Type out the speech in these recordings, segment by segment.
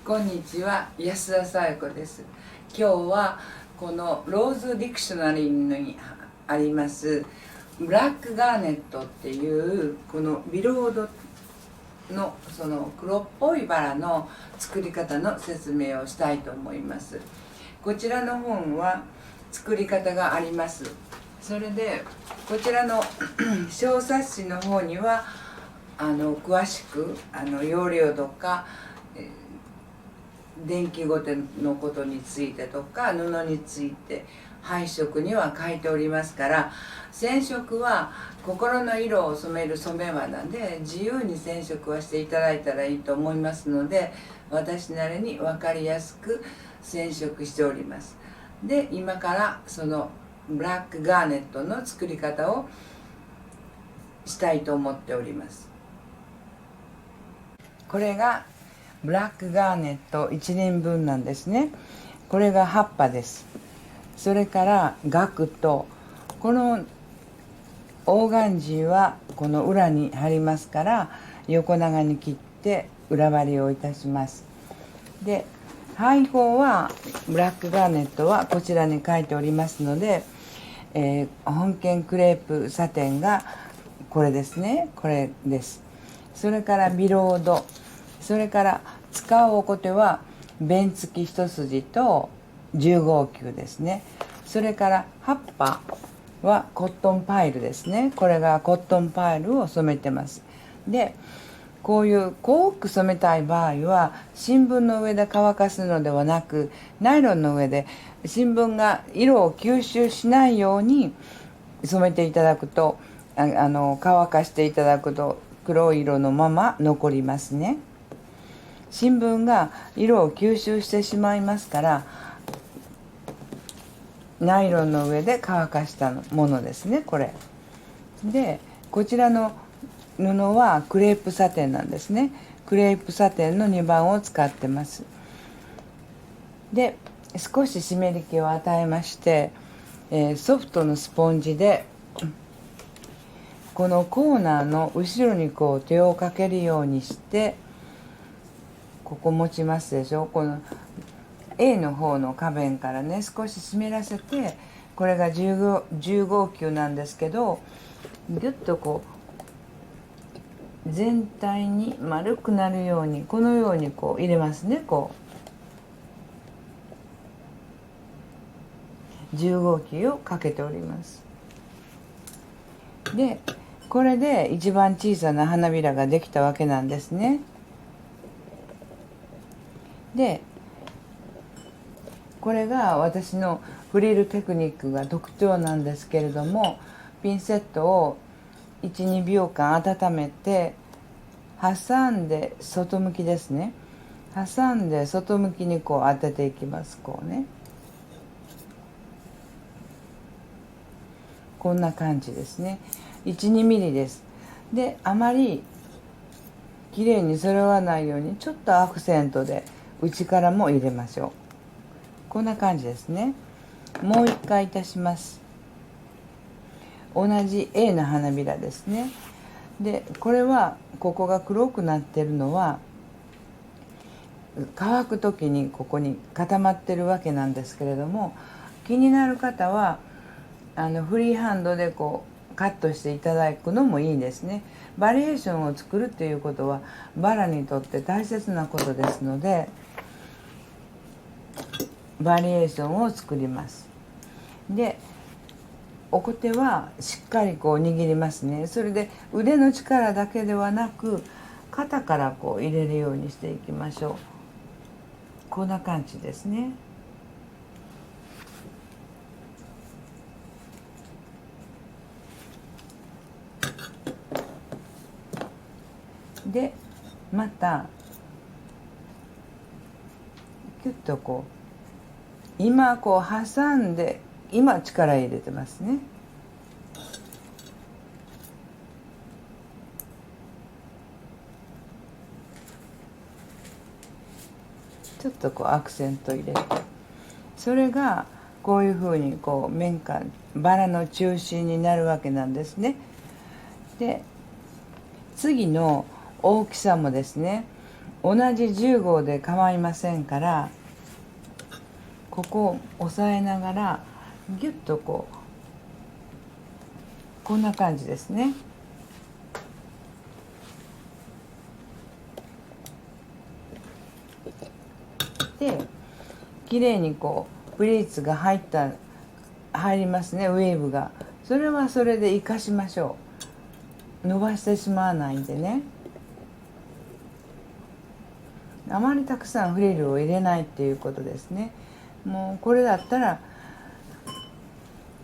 こんにちは、安田紗友子です。今日はこのローズディクショナリーにありますブラックガーネットっていうこのビロードのその黒っぽいバラの作り方の説明をしたいと思います。こちらの本は作り方があります。それでこちらの小冊子の方には詳しく要領とか電気ごてのことについてとか布について配色には書いておりますから、染色は心の色を染める染め花で自由に染色はしていただいたらいいと思いますので、私なりに分かりやすく染色しております。で、今からそのブラックガーネットの作り方をしたいと思っております。これがブラックガーネット1年分なんですね。これが葉っぱです。それからガとこのオーガンジーはこの裏に貼りますから横長に切って裏張りをいたします。で、配合はブラックガーネットはこちらに書いておりますので、本件クレープサテンがこれですね。これです。それからビロード、それから使うおこては弁付き一筋と10号球ですね。それから葉っぱはコットンパイルですね。これがコットンパイルを染めてます。で、こういう濃く染めたい場合は新聞の上で乾かすのではなく、ナイロンの上で新聞が色を吸収しないように染めていただくと、乾かしていただくと黒い色のまま残りますね。新聞が色を吸収してしまいますから、ナイロンの上で乾かしたものですね、これで。こちらの布はクレープサテンなんですね。クレープサテンの2番を使ってます。で、少し湿り気を与えまして、ソフトのスポンジでこのコーナーの後ろにこう手をかけるようにして、ここ持ちますでしょ。この A の方の花弁からね少し湿らせて、これが10号球なんですけど、ギュッとこう全体に丸くなるようにこのようにこう入れますね。こう10号球をかけております。で、これで一番小さな花びらができたわけなんですね。で、これが私のフリルテクニックが特徴なんですけれども、ピンセットを 1,2 秒間温めて挟んで外向きですね。挟んで外向きにこう当てていきます。こうね、こんな感じですね。 1,2 ミリです。で、あまりきれいに揃わないようにちょっとアクセントで内からも入れましょう。こんな感じですね。もう一回いたします。同じ A の花びらですね。で、これはここが黒くなってるのは乾く時にここに固まってるわけなんですけれども、気になる方はフリーハンドでこうカットしていただくのもいいですね。バリエーションを作るっていうことはバラにとって大切なことですので、バリエーションを作ります。で、おこてはしっかりこう握りますね。それで腕の力だけではなく肩からこう入れるようにしていきましょう。こんな感じですね。で、またキュッとこう今こう挟んで、今力入れてますね。ちょっとこうアクセント入れて、それがこういうふうにこう面間バラの中心になるわけなんですね。で、次の大きさもですね、同じ10号で構いませんから、ここを押さえながらギュッとこんな感じですね。で綺麗にプリーツが入りますね、ウェーブが。それはそれで活かしましょう。伸ばしてしまわないんでね。あまりたくさんフリルを入れないっていうことですね。もうこれだったら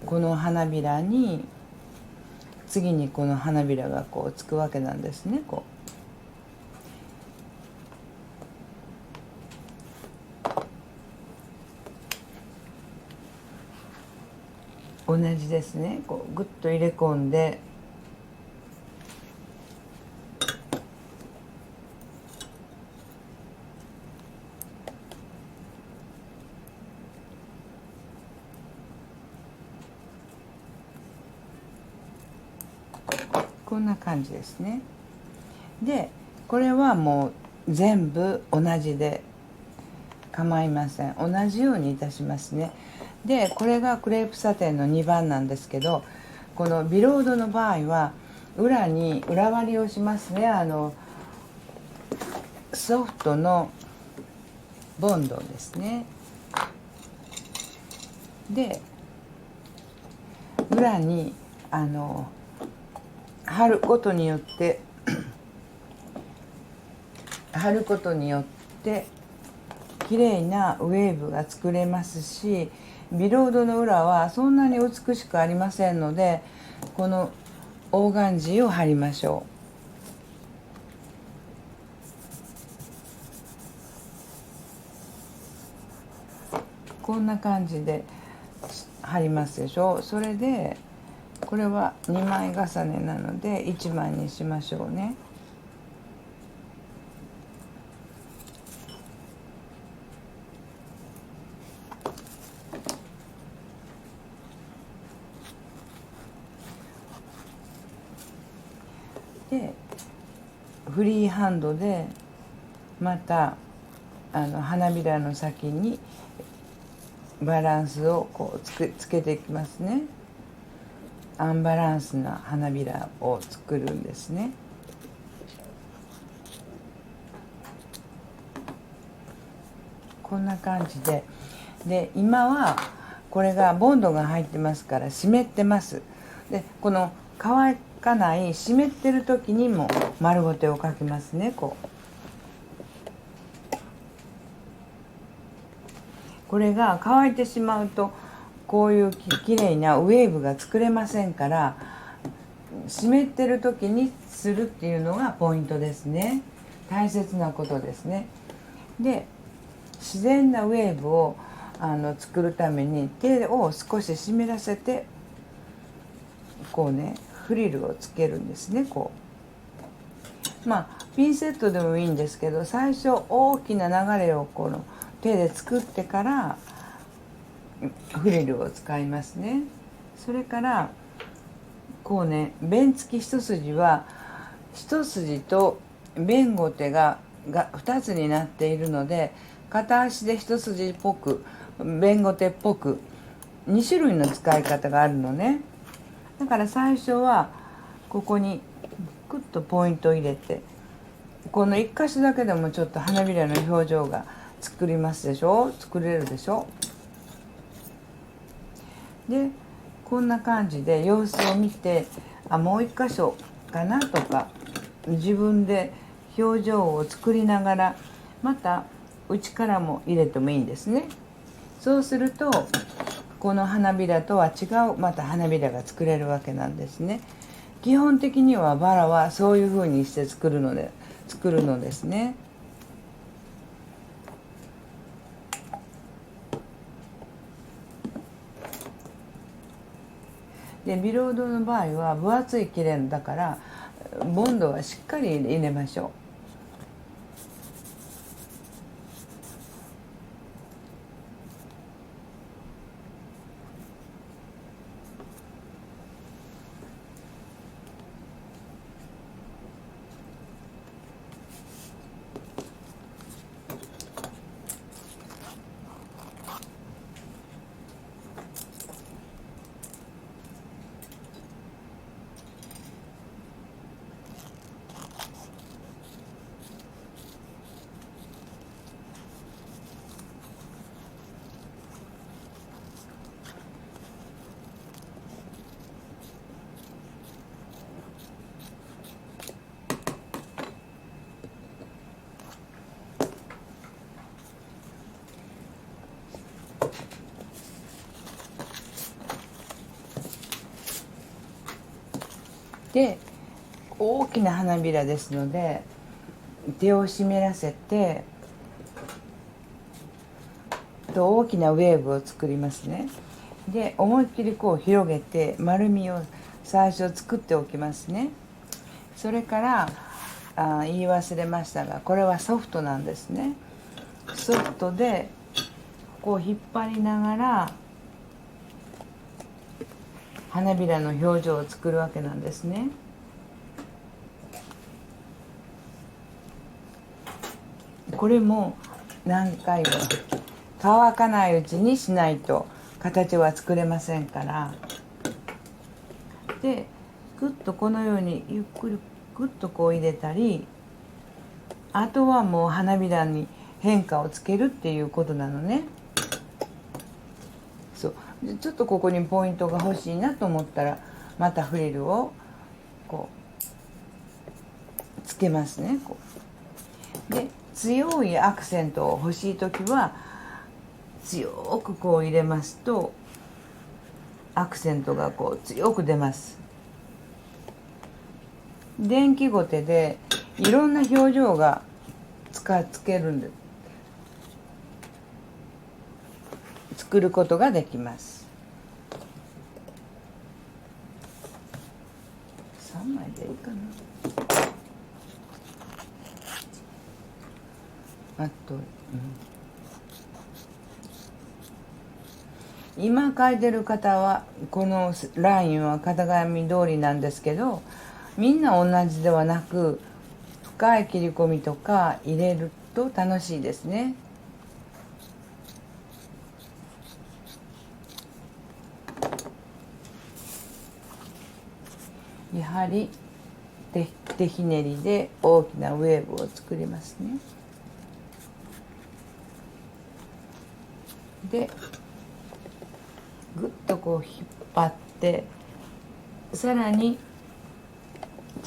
この花びらに次にこの花びらがつくわけなんですね。同じですね。グッと入れ込んで、こんな感じですね。でこれはもう全部同じで構いません。同じようにいたしますね。でこれがクレープサテンの2番なんですけど、このビロードの場合は裏に裏割りをしますね。ソフトのボンドですね。で裏に貼ることによって綺麗なウェーブが作れますし、ビロードの裏はそんなに美しくありませんので、このオーガンジーを貼りましょう。こんな感じで貼りますでしょ。それでこれは2枚重ねなので1枚にしましょうね。でフリーハンドでまた花びらの先にバランスをつけていきますね。アンバランスな花びらを作るんですね。こんな感じで今はこれがボンドが入ってますから湿ってます。でこの乾かない湿ってる時にも丸ごてをかけますね。これが乾いてしまうとこういうきれいなウェーブが作れませんから、湿ってる時にするっていうのがポイントですね。大切なことですね。で自然なウェーブを作るために手を少し湿らせてフリルをつけるんですね。ピンセットでもいいんですけど、最初大きな流れを手で作ってからフリルを使いますね。それから弁付き一筋は一筋と弁後手が2つになっているので、片足で一筋っぽく弁後手っぽく2種類の使い方があるのね。だから最初はここにクッとポイントを入れて、この1箇所だけでもちょっと花びらの表情が作れるでしょ。でこんな感じで様子を見て、もう1箇所かなとか自分で表情を作りながら、また内からも入れてもいいんですね。そうするとこの花びらとは違うまた花びらが作れるわけなんですね。基本的にはバラはそういう風にして作るのですね。でビロードの場合は分厚いきれいだからボンドはしっかり入れましょう。で大きな花びらですので手を湿らせて大きなウェーブを作りますね。で思いっきりこう広げて丸みを最初作っておきますね。それから言い忘れましたが、これはソフトなんですね。ソフトでこう引っ張りながら花びらの表情を作るわけなんですね。これも何回も乾かないうちにしないと形は作れませんから。でグッとこのようにゆっくりグッとこう入れたり、あとはもう花びらに変化をつけるっていうことなのね。そうちょっとここにポイントが欲しいなと思ったらまたフリルをこうつけますね。こうで強いアクセントを欲しい時は強くこう入れますとアクセントがこう強く出ます。電気ゴテでいろんな表情がつけるんで作ることができます。3枚でいいかな。あと、今書いてる方はこのラインは型紙通りなんですけど、みんな同じではなく深い切り込みとか入れると楽しいですね。やはり手ひねりで大きなウェーブを作りますね。でぐっとこう引っ張ってさらに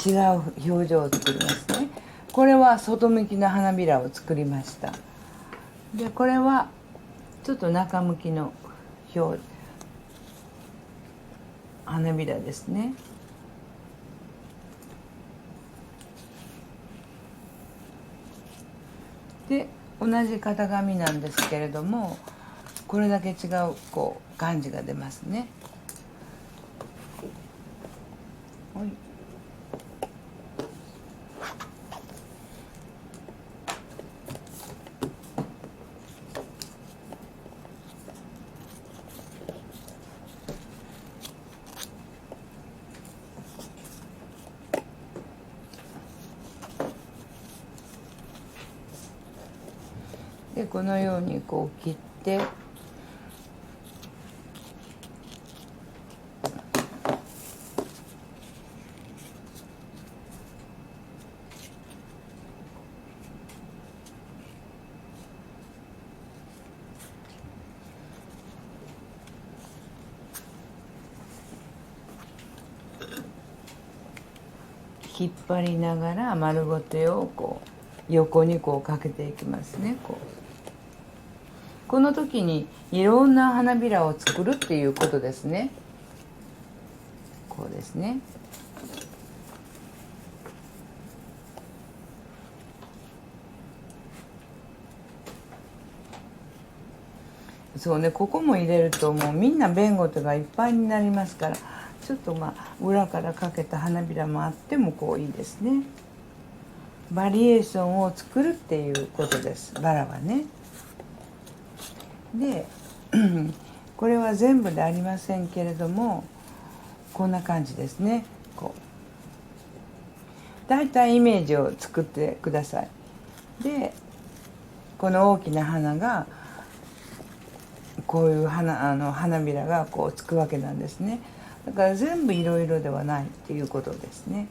違う表情を作りますね。これは外向きの花びらを作りました。でこれはちょっと中向きの花びらですね。で同じ型紙なんですけれども、これだけ違うこう感じが出ますね。はい。でこのようにこう切って引っ張りながら丸ごとをこう横にこうかけていきますね。この時にいろんな花びらを作るっていうことですね。こうですね。そうね、ここも入れるともうみんな弁ごとがいっぱいになりますから、ちょっと裏からかけた花びらもあってもこういいですね。バリエーションを作るっていうことです、バラはね。でこれは全部でありませんけれども、こんな感じですね。だいたいイメージを作ってください。でこの大きな花がこういう花びらがこうつくわけなんですね。だから全部いろいろではないっていうことですね。